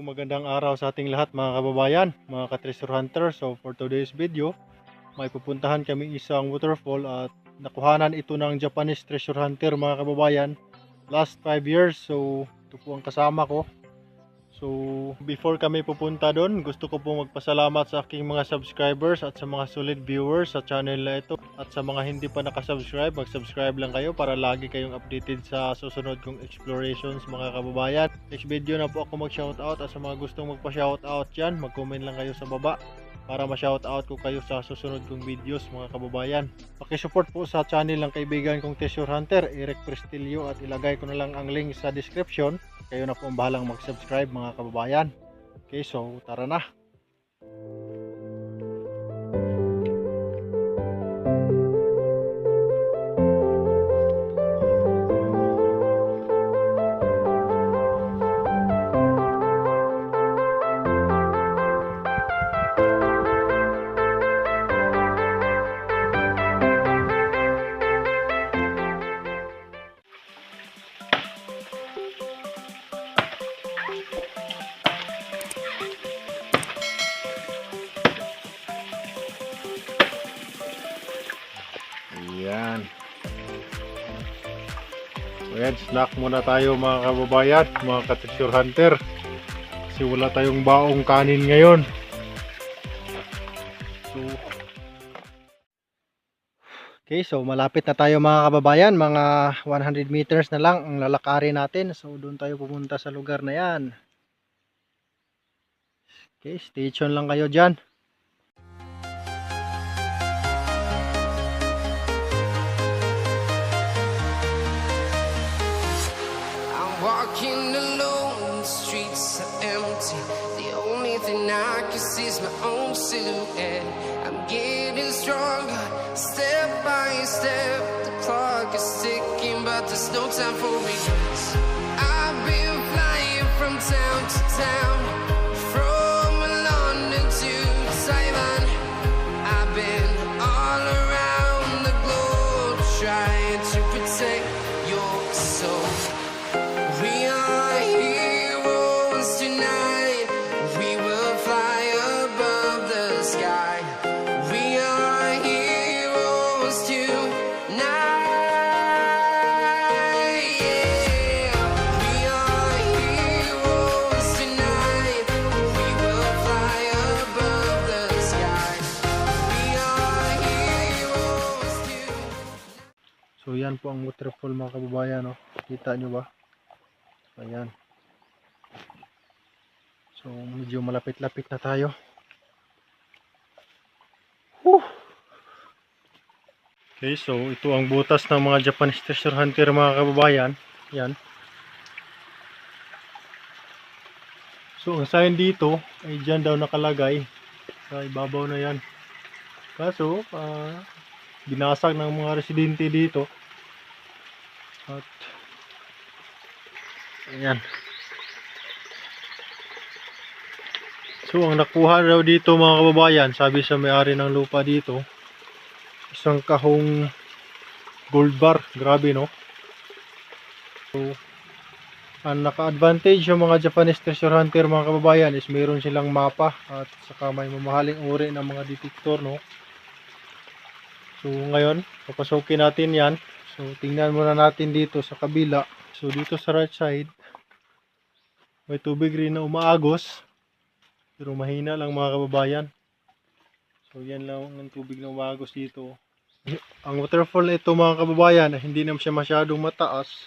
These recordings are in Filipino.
magandang araw sa ating lahat mga kababayan, mga ka-treasure hunter. So for today's video, may pupuntahan kami isang waterfall at nakuhanan ito ng Japanese treasure hunter mga kababayan last 5 years. So ito po ang kasama ko. So before kami pupunta doon, gusto ko po magpasalamat sa aking mga subscribers at sa mga solid viewers sa channel na ito. At sa mga hindi pa nakasubscribe, mag-subscribe lang kayo para lagi kayong updated sa susunod kong explorations mga kababayan. Next video na po ako mag-shoutout, at sa mga gustong magpa-shoutout dyan, mag-comment lang kayo sa baba para ma-shoutout ko kayo sa susunod kong videos mga kababayan. Pakisupport po sa channel ng kaibigan kong treasure hunter, Eric Prestilio, at ilagay ko na lang ang link sa description. Kayo na po ang bahalang mag-subscribe mga kababayan. Okay, so tara na. Ayan. Ayan, snack muna tayo mga kababayan, mga ka-treasure hunter. Kasi wala tayong baong kanin ngayon. So malapit na tayo mga kababayan. Mga 100 meters na lang ang lalakarin natin. So doon tayo pupunta sa lugar na yan. Okay, stay tuned lang kayo dyan. Walking alone, the streets are empty. The only thing I can see is my own silhouette. I'm getting stronger, step by step. The clock is ticking, but there's no time for me. I've been flying from town to town, from London to Taiwan. I've been all around the globe, trying to protect your soul. We are heroes tonight. We will fly above the sky. We are heroes tonight. Yeah. We are heroes tonight. We will fly above the sky. We are heroes tonight. So yan po ang waterfall mga kababayan, no? Kita nyo ba? Ayan. So medyo malapit-lapit na tayo. Okay, so ito ang butas ng mga Japanese treasure hunter mga kababayan. Yan. So ang sign dito ay dyan daw nakalagay. Sa ibabaw na yan. Kaso binasag ng mga residente dito. At ayan. So ang nakuha daw dito mga kababayan, sabi sa may-ari ng lupa dito, isang kahong gold bar. Grabe, no? So ang naka-advantage yung mga Japanese treasure hunter mga kababayan is mayroon silang mapa at saka may mamahaling uri ng mga detector, no? So ngayon papasukin natin yan. So tingnan muna natin dito sa kabila. So dito sa right side may tubig rin na umaagos, pero mahina lang mga kababayan. So yan lang ang tubig na umaagos dito. Ang waterfall na ito mga kababayan, hindi naman siya masyadong mataas,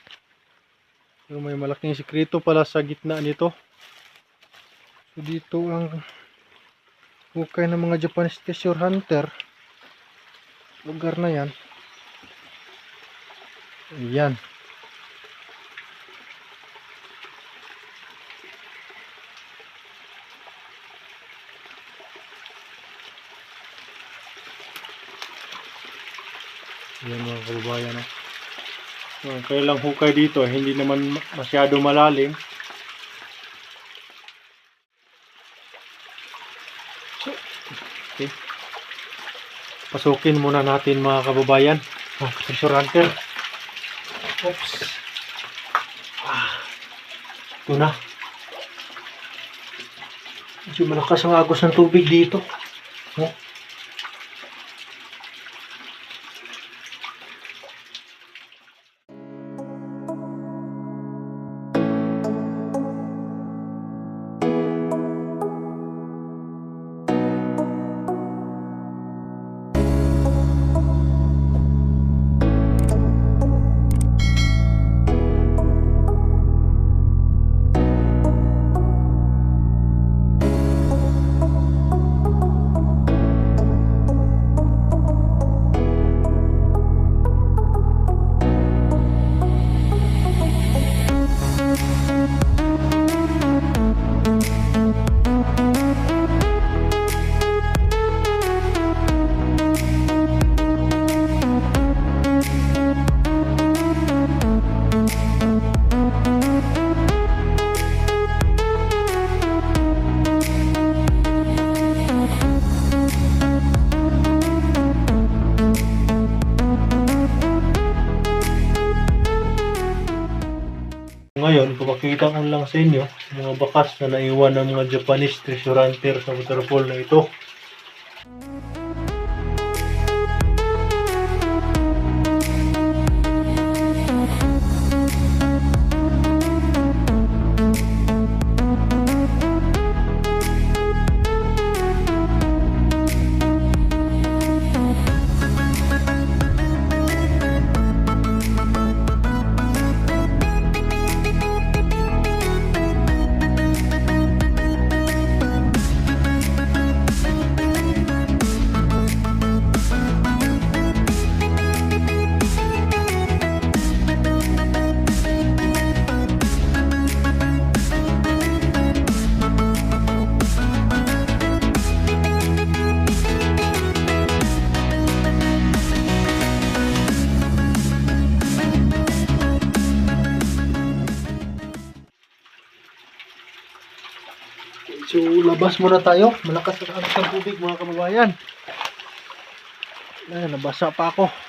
pero may malaking sikreto pala sa gitna nito. So dito ang hukay ng mga Japanese treasure hunter, lugar na yan. Ayan. Ayan mga kababayan, no? So, kaya lang hukay dito, hindi naman masyado malalim. So, okay. Pasukin muna natin mga kababayan. Treasure hunter. Oops. Ito na. Medyo malakas ang agos ng tubig dito. Oh. Ngayon, ipapakita ko lang sa inyo mga bakas na naiwan ng mga Japanese treasure hunter sa waterfall na ito. So, labas muna tayo. Malakas ang agos ng tubig mga kababayan. Ayan, nabasa pa ako.